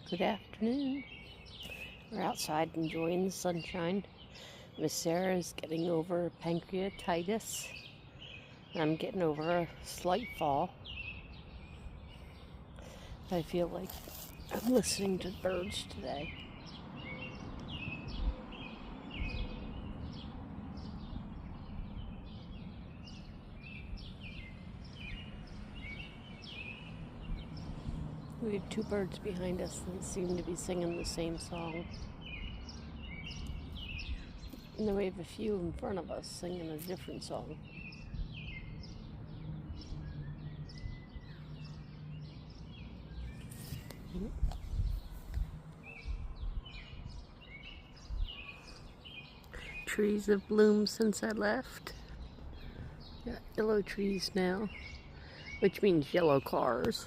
Good afternoon. We're outside enjoying the sunshine. Miss Sarah is getting over pancreatitis. I'm getting over a slight fall. I feel like I'm listening to birds today. We have two birds behind us that seem to be singing the same song. And then we have a few in front of us singing a different song. Trees have bloomed since I left. Got yellow trees now, which means yellow cars.